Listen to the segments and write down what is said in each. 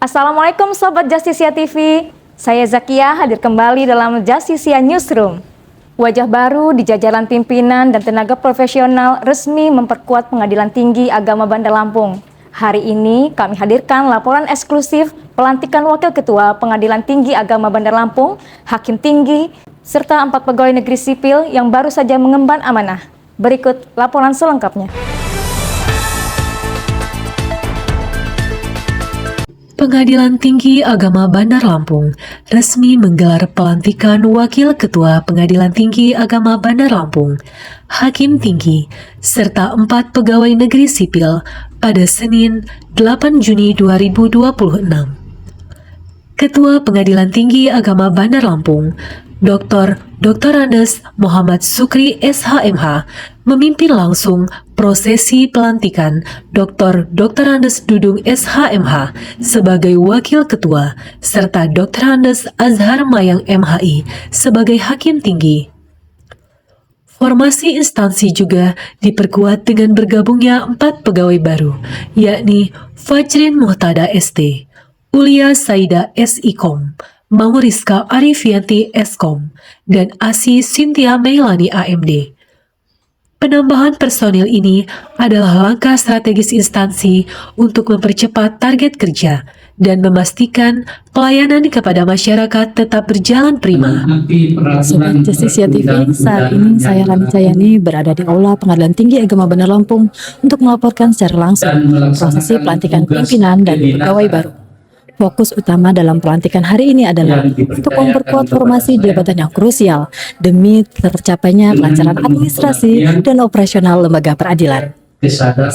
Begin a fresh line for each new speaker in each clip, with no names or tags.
Assalamualaikum Sobat Justisia TV, saya Zakia hadir kembali dalam Justisia Newsroom. Wajah baru di jajaran pimpinan dan tenaga profesional resmi memperkuat Pengadilan Tinggi Agama Bandar Lampung. Hari ini kami hadirkan laporan eksklusif pelantikan Wakil Ketua Pengadilan Tinggi Agama Bandar Lampung, Hakim Tinggi, serta 4 pegawai negeri sipil yang baru saja mengemban amanah. Berikut laporan selengkapnya.
Pengadilan Tinggi Agama Bandar Lampung resmi menggelar pelantikan Wakil Ketua Pengadilan Tinggi Agama Bandar Lampung, Hakim Tinggi, serta 4 pegawai negeri sipil pada Senin 8 Juni 2026. Ketua Pengadilan Tinggi Agama Bandar Lampung, Dr. Andes Muhammad Sukri SHMH, memimpin langsung prosesi pelantikan Dr. Andes Dudung SHMH sebagai Wakil Ketua, serta Dr. Andes Azhar Mayang MHI sebagai Hakim Tinggi. Formasi instansi juga diperkuat dengan bergabungnya 4 pegawai baru, yakni Fajrin Muhtada ST, Ulia Saida SIKOM, Mauriska Arifianti Eskom, dan Asi Cynthia Meilani AMD. Penambahan personil ini adalah langkah strategis instansi untuk mempercepat target kerja dan memastikan pelayanan kepada masyarakat tetap berjalan prima.
Sobat Justisia TV, saat ini saya Rani Cayani berada di Aula Pengadilan Tinggi Agama Bandar Lampung untuk melaporkan secara langsung prosesi pelantikan pimpinan dan pegawai baru. Fokus utama dalam pelantikan hari ini adalah untuk memperkuat formasi jabatan yang krusial demi tercapainya kelancaran administrasi dan operasional lembaga peradilan.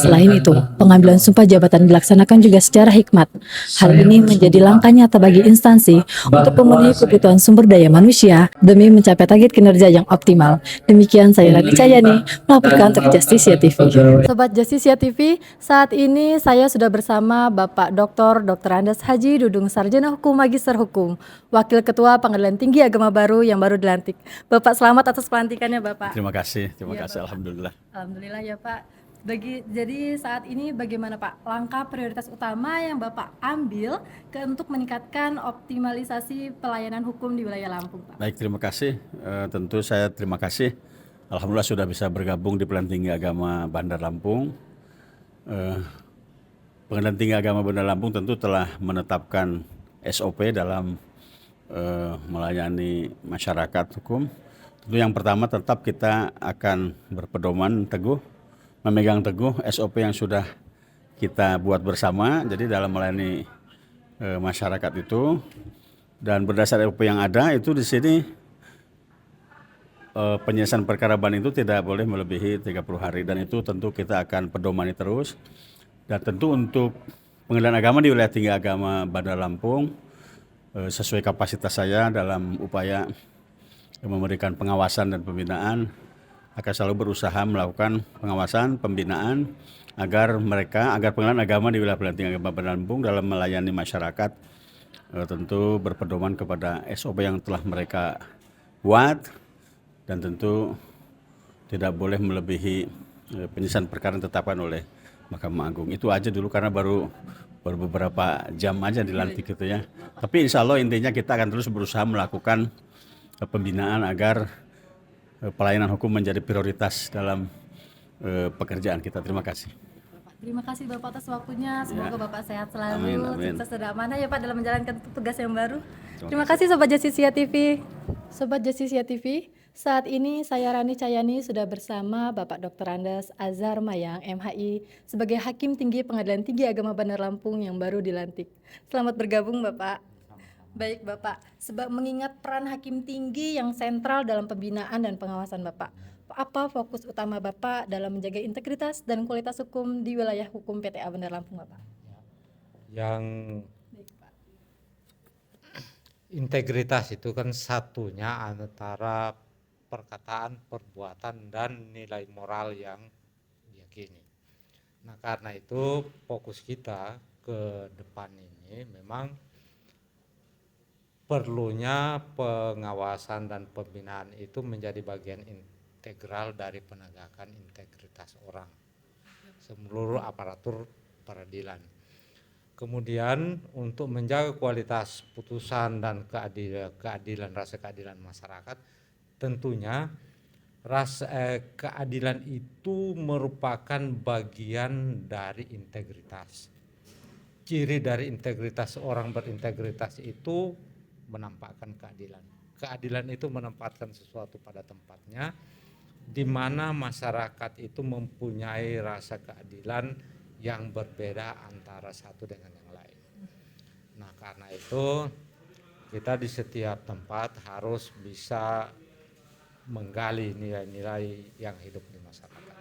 Selain itu, pengambilan sumpah jabatan dilaksanakan juga secara hikmat. Hal ini menjadi langkah nyata bagi instansi untuk memenuhi kebutuhan sumber daya manusia demi mencapai target kinerja yang optimal. Demikian saya Rani Cayani melaporkan untuk Justisia TV. Sobat Justisia TV, saat ini saya sudah bersama Bapak Dr. Andes Haji Dudung Sarjana Hukum Magister Hukum, Wakil Ketua Pengadilan Tinggi Agama baru yang baru dilantik. Bapak, selamat atas pelantikannya, Bapak.
Terima kasih,
Bapak.
Alhamdulillah.
Alhamdulillah ya, Pak. Jadi saat ini bagaimana Pak langkah prioritas utama yang Bapak ambil untuk meningkatkan optimalisasi pelayanan hukum di wilayah Lampung, Pak?
Baik, terima kasih. Tentu saya terima kasih. Alhamdulillah sudah bisa bergabung di Pengadilan Tinggi Agama Bandar Lampung. Pengadilan Tinggi Agama Bandar Lampung tentu telah menetapkan SOP dalam melayani masyarakat hukum. Tentu yang pertama tetap kita akan berpedoman teguh, memegang teguh SOP yang sudah kita buat bersama. Jadi dalam melayani masyarakat itu, dan berdasar SOP yang ada itu di sini penyelesaian perkara banding itu tidak boleh melebihi 30 hari, dan itu tentu kita akan pedomani terus. Dan tentu untuk Pengadilan Agama di Wilayah Tinggi Agama Bandar Lampung, sesuai kapasitas saya dalam upaya memberikan pengawasan dan pembinaan, akan selalu berusaha melakukan pengawasan, pembinaan agar Pengadilan Agama di Wilayah Pengadilan Tinggi Agama Bandar Lampung dalam melayani masyarakat tentu berpedoman kepada SOP yang telah mereka buat, dan tentu tidak boleh melebihi penyelesaian perkara yang ditetapkan oleh Mahkamah Agung. Itu aja dulu karena baru beberapa jam aja dilantik gitu ya. Tapi insya Allah intinya kita akan terus berusaha melakukan pembinaan agar pelayanan hukum menjadi prioritas dalam pekerjaan kita. Terima kasih.
Terima kasih Bapak atas waktunya. Semoga Bapak sehat selalu,
Amin.
sukses dan amanah ya Pak dalam menjalankan tugas yang baru. Terima kasih Sobat Justisia TV. Sobat Justisia TV, saat ini saya Rani Cayani sudah bersama Bapak Dr. Andes Azhar Mayang MHI sebagai Hakim Tinggi Pengadilan Tinggi Agama Bandar Lampung yang baru dilantik. Selamat bergabung Bapak. Baik Bapak, mengingat peran Hakim Tinggi yang sentral dalam pembinaan dan pengawasan Bapak, apa fokus utama Bapak dalam menjaga integritas dan kualitas hukum di wilayah hukum PTA Bandar Lampung, Bapak?
Yang integritas itu kan satunya antara perkataan, perbuatan, dan nilai moral yang diyakini. Nah, karena itu fokus kita ke depan ini memang perlunya pengawasan dan pembinaan itu menjadi bagian integral dari penegakan integritas orang seluruh aparatur peradilan. Kemudian untuk menjaga kualitas putusan dan keadilan rasa keadilan masyarakat, tentunya keadilan itu merupakan bagian dari integritas. Ciri dari integritas, orang berintegritas itu menampakkan keadilan. Keadilan itu menempatkan sesuatu pada tempatnya, di mana masyarakat itu mempunyai rasa keadilan yang berbeda antara satu dengan yang lain. Nah, karena itu kita di setiap tempat harus bisa menggali nilai-nilai yang hidup di masyarakat,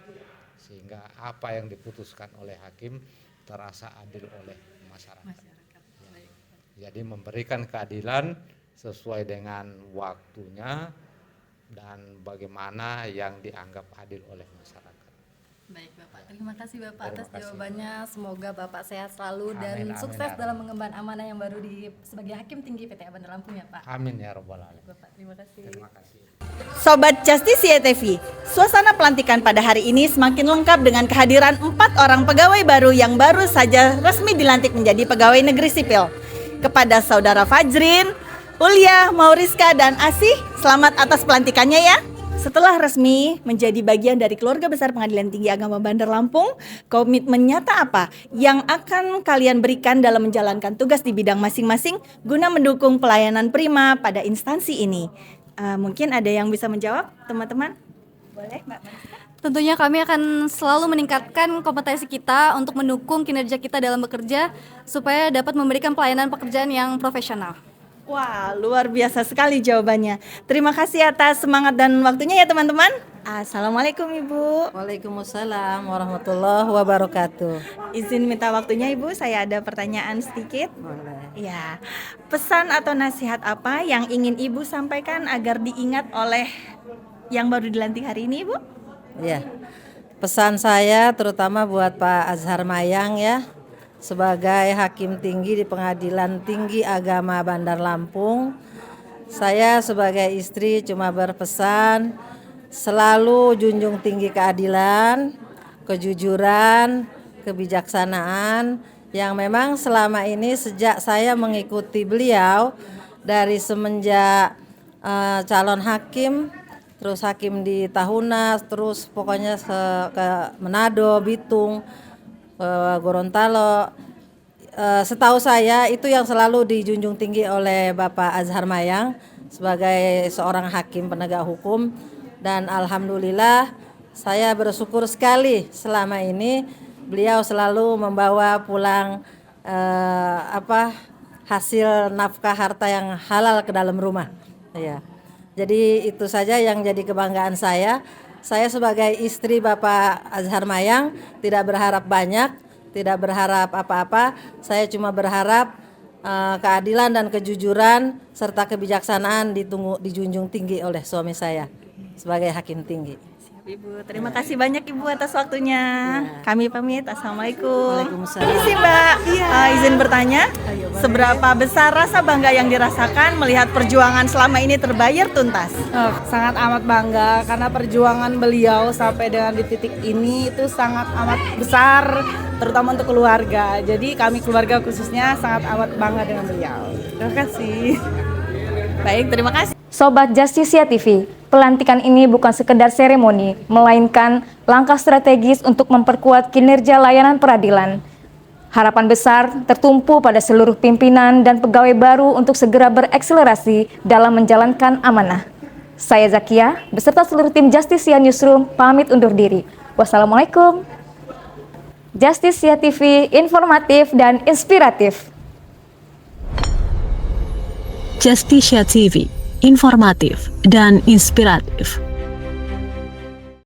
sehingga apa yang diputuskan oleh hakim terasa adil oleh masyarakat. Jadi memberikan keadilan sesuai dengan waktunya dan bagaimana yang dianggap adil oleh masyarakat.
Baik Bapak, terima kasih Bapak
Terima
atas
kasih.
jawabannya. Semoga Bapak sehat selalu dan
Amin, amin,
sukses
amin.
dalam mengemban amanah yang baru sebagai Hakim Tinggi PTA Bandar Lampung ya Pak.
Amin ya Rabbal Alamin.
Bapak, terima kasih.
Terima kasih.
Sobat Justisia TV, suasana pelantikan pada hari ini semakin lengkap dengan kehadiran 4 orang pegawai baru yang baru saja resmi dilantik menjadi pegawai negeri sipil. Kepada Saudara Fajrin, Ulia, Mauriska, dan Asih, selamat atas pelantikannya ya. Setelah resmi menjadi bagian dari keluarga besar Pengadilan Tinggi Agama Bandar Lampung, komitmen nyata apa yang akan kalian berikan dalam menjalankan tugas di bidang masing-masing guna mendukung pelayanan prima pada instansi ini? Mungkin ada yang bisa menjawab, teman-teman? Boleh, Mbak Mariska?
Tentunya kami akan selalu meningkatkan kompetensi kita untuk mendukung kinerja kita dalam bekerja supaya dapat memberikan pelayanan pekerjaan yang profesional.
Wah, luar biasa sekali jawabannya. Terima kasih atas semangat dan waktunya ya teman-teman. Assalamualaikum Ibu.
Waalaikumsalam warahmatullahi wabarakatuh.
Izin minta waktunya Ibu, saya ada pertanyaan sedikit.
Boleh.
Ya, pesan atau nasihat apa yang ingin Ibu sampaikan agar diingat oleh yang baru dilantik hari ini Ibu?
Ya, pesan saya terutama buat Pak Azhar Mayang ya, sebagai Hakim Tinggi di Pengadilan Tinggi Agama Bandar Lampung. Saya sebagai istri cuma berpesan selalu junjung tinggi keadilan, kejujuran, kebijaksanaan yang memang selama ini sejak saya mengikuti beliau dari semenjak calon hakim, terus hakim di Tahunas, terus pokoknya ke Manado, Bitung, Gorontalo. Setahu saya itu yang selalu dijunjung tinggi oleh Bapak Azhar Mayang sebagai seorang hakim penegak hukum, dan alhamdulillah saya bersyukur sekali selama ini beliau selalu membawa pulang hasil nafkah harta yang halal ke dalam rumah. Ya. Jadi itu saja yang jadi kebanggaan saya. Saya sebagai istri Bapak Azhar Mayang tidak berharap banyak, tidak berharap apa-apa. Saya cuma berharap keadilan dan kejujuran serta kebijaksanaan dijunjung tinggi oleh suami saya sebagai hakim tinggi.
Ibu, terima kasih banyak Ibu atas waktunya. Kami pamit. Assalamualaikum.
Waalaikumsalam.
Ini sih Mbak, izin bertanya, seberapa besar rasa bangga yang dirasakan melihat perjuangan selama ini terbayar tuntas?
Sangat amat bangga karena perjuangan beliau sampai dengan di titik ini itu sangat amat besar, terutama untuk keluarga. Jadi kami keluarga khususnya sangat amat bangga dengan beliau. Terima kasih.
Baik, terima kasih.
Sobat Justisia TV, pelantikan ini bukan sekedar seremoni, melainkan langkah strategis untuk memperkuat kinerja layanan peradilan. Harapan besar tertumpu pada seluruh pimpinan dan pegawai baru untuk segera berekselerasi dalam menjalankan amanah. Saya Zakia, beserta seluruh tim Justisia Newsroom, pamit undur diri. Wassalamualaikum. Justisia TV, informatif dan inspiratif.
Justisia TV, informatif dan inspiratif.